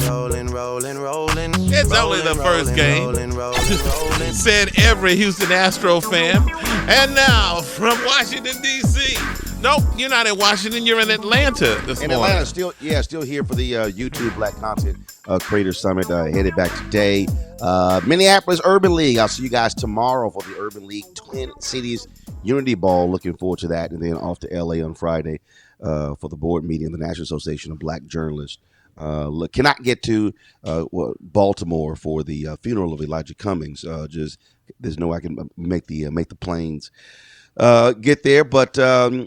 It's only the first game, said every Houston Astro fan. And now, from Washington, D.C. Nope, you're not in Washington. You're in Atlanta this morning. Atlanta, still here for the YouTube Black Content Creator Summit. Headed back today. Minneapolis Urban League. I'll see you guys tomorrow for the Urban League Twin Cities Unity Ball. Looking forward to that. And then off to L.A. on Friday for the board meeting of the National Association of Black Journalists. Cannot get to Baltimore for the funeral of Elijah Cummings. Just there's no way I can make the planes get there, but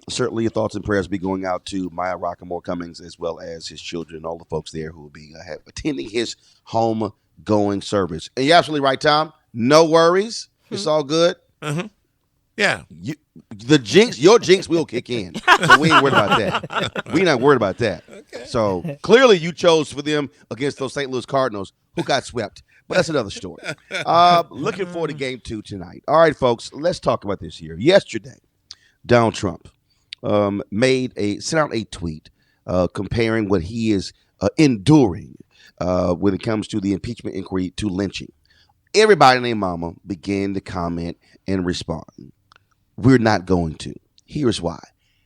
certainly your thoughts and prayers be going out to Maya Rockamore Cummings as well as his children and all the folks there who will be attending his homegoing service. And you're absolutely right, Tom. No worries. It's all good. Mm-hmm. Yeah. Your jinx will kick in. So we ain't worried about that. We're not worried about that. Okay. So clearly you chose for them against those St. Louis Cardinals who got swept. But that's another story. Looking forward to game 2 tonight. All right, folks, let's talk about this here. Yesterday, Donald Trump sent out a tweet comparing what he is enduring when it comes to the impeachment inquiry to lynching. Everybody named Mama began to comment and respond. We're not going to. Here's why.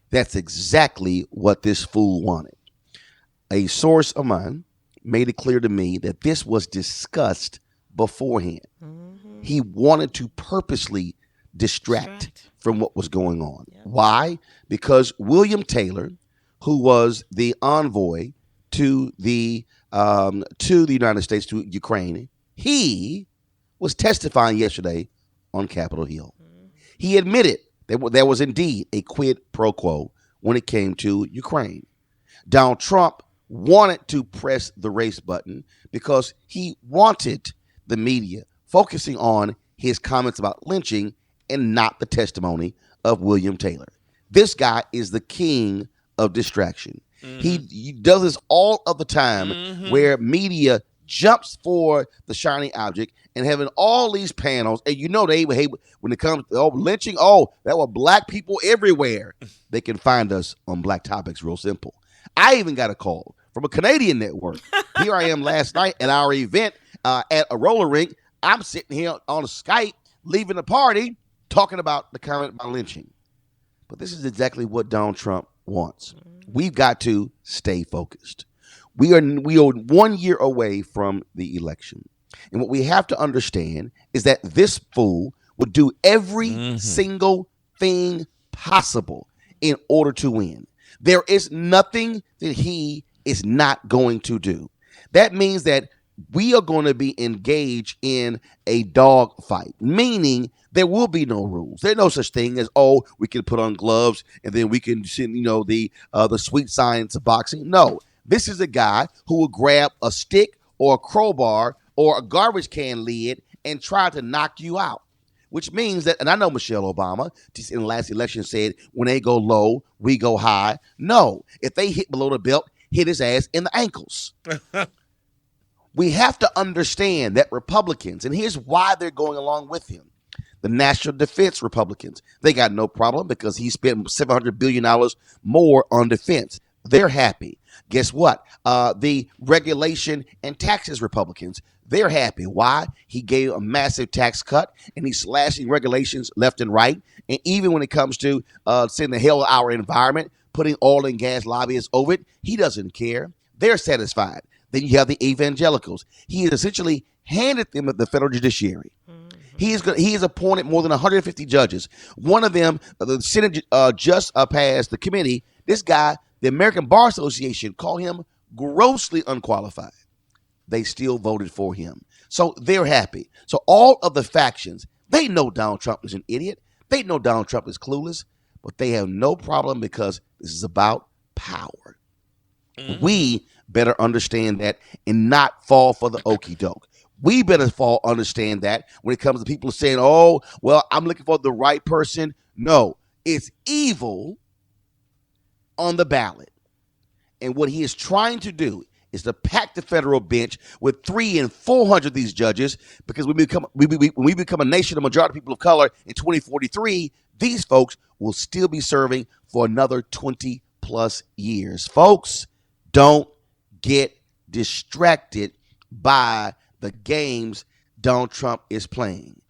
That's exactly what this fool wanted. A source of mine made it clear to me that this was discussed beforehand. Mm-hmm. He wanted to purposely distract from what was going on. Yeah. Why? Because William Taylor, who was the envoy to the United States, to Ukraine, he was testifying yesterday on Capitol Hill. He admitted that there was indeed a quid pro quo when it came to Ukraine. Donald Trump wanted to press the race button because he wanted the media focusing on his comments about lynching and not the testimony of William Taylor. This guy is the king of distraction. Mm-hmm. He does this all of the time where media jumps for the shiny object and having all these panels, and they hate when it comes to lynching. There were black people everywhere. They can find us on Black Topics, real simple. I even got a call from a Canadian network. Here I am last night at our event at a roller rink. I'm sitting here on Skype, leaving the party, talking about the comment about lynching. But this is exactly what Donald Trump wants. We've got to stay focused. We are 1 year away from the election. And what we have to understand is that this fool will do every single thing possible in order to win. There is nothing that he is not going to do. That means that we are going to be engaged in a dog fight, meaning there will be no rules. There's no such thing as, we can put on gloves and then we can, the sweet science of boxing. No. This is a guy who will grab a stick or a crowbar or a garbage can lid and try to knock you out, which means that, and I know Michelle Obama just in the last election said, when they go low, we go high. No, if they hit below the belt, hit his ass in the ankles. We have to understand that Republicans, and here's why they're going along with him. The National Defense Republicans, they got no problem because he spent $700 billion more on defense. They're happy. Guess what? The regulation and taxes Republicans, they're happy. Why? He gave a massive tax cut and he's slashing regulations left and right. And even when it comes to sending the hell our environment, putting oil and gas lobbyists over it, he doesn't care. They're satisfied. Then you have the evangelicals. He has essentially handed them the federal judiciary. He has appointed more than 150 judges. One of them, the Senate just passed the committee. This guy, the American Bar Association, called him grossly unqualified. They still voted for him. So they're happy. So all of the factions, they know Donald Trump is an idiot. They know Donald Trump is clueless, but they have no problem because this is about power. We better understand that and not fall for the okie doke. We better understand that when it comes to people saying, I'm looking for the right person. No, it's evil on the ballot. And what he is trying to do is to pack the federal bench with 300 and 400 of these judges, because when we become a nation of majority people of color in 2043, these folks will still be serving for another 20 plus years. Folks, don't get distracted by the games Donald Trump is playing.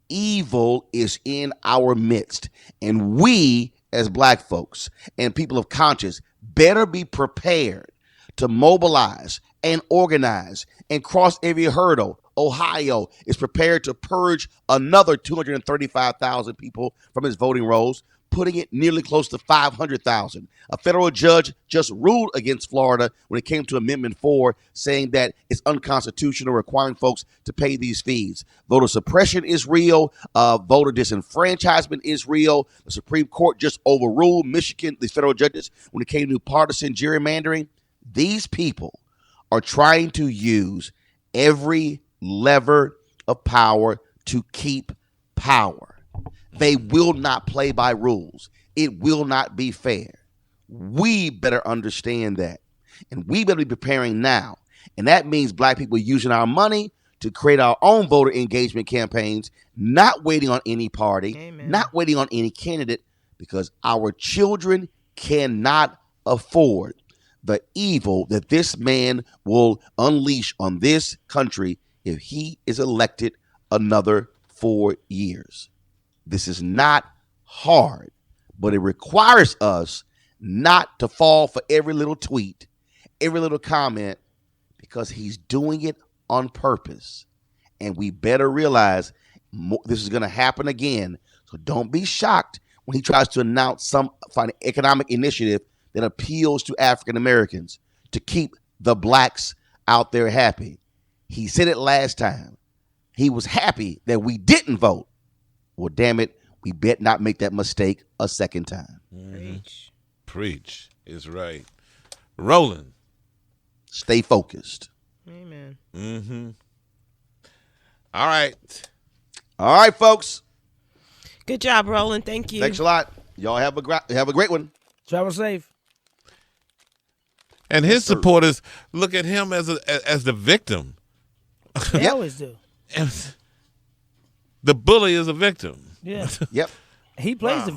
Evil is in our midst, and we as black folks and people of conscience better be prepared to mobilize and organize and cross every hurdle. Ohio is prepared to purge another 235,000 people from its voting rolls, putting it nearly close to 500,000. A federal judge just ruled against Florida when it came to Amendment 4, saying that it's unconstitutional, requiring folks to pay these fees. Voter suppression is real. Voter disenfranchisement is real. The Supreme Court just overruled Michigan, the federal judges, when it came to partisan gerrymandering. These people are trying to use every lever of power to keep power. They will not play by rules. It will not be fair. We better understand that. And we better be preparing now. And that means black people using our money to create our own voter engagement campaigns, not waiting on any party, Amen. Not waiting on any candidate, because our children cannot afford the evil that this man will unleash on this country if he is elected another 4 years. This is not hard, but it requires us not to fall for every little tweet, every little comment, because he's doing it on purpose. And we better realize this is going to happen again. So don't be shocked when he tries to announce some economic initiative that appeals to African Americans to keep the blacks out there happy. He said it last time. He was happy that we didn't vote. Well, damn it, we bet not make that mistake a second time. Preach is right. Roland. Stay focused. Amen. Mm-hmm. All right. All right, folks. Good job, Roland. Thank you. Thanks a lot. Y'all have a great one. Travel safe. And his supporters look at him as the victim. They always do. The bully is a victim. Yeah. Yep. He plays the victim.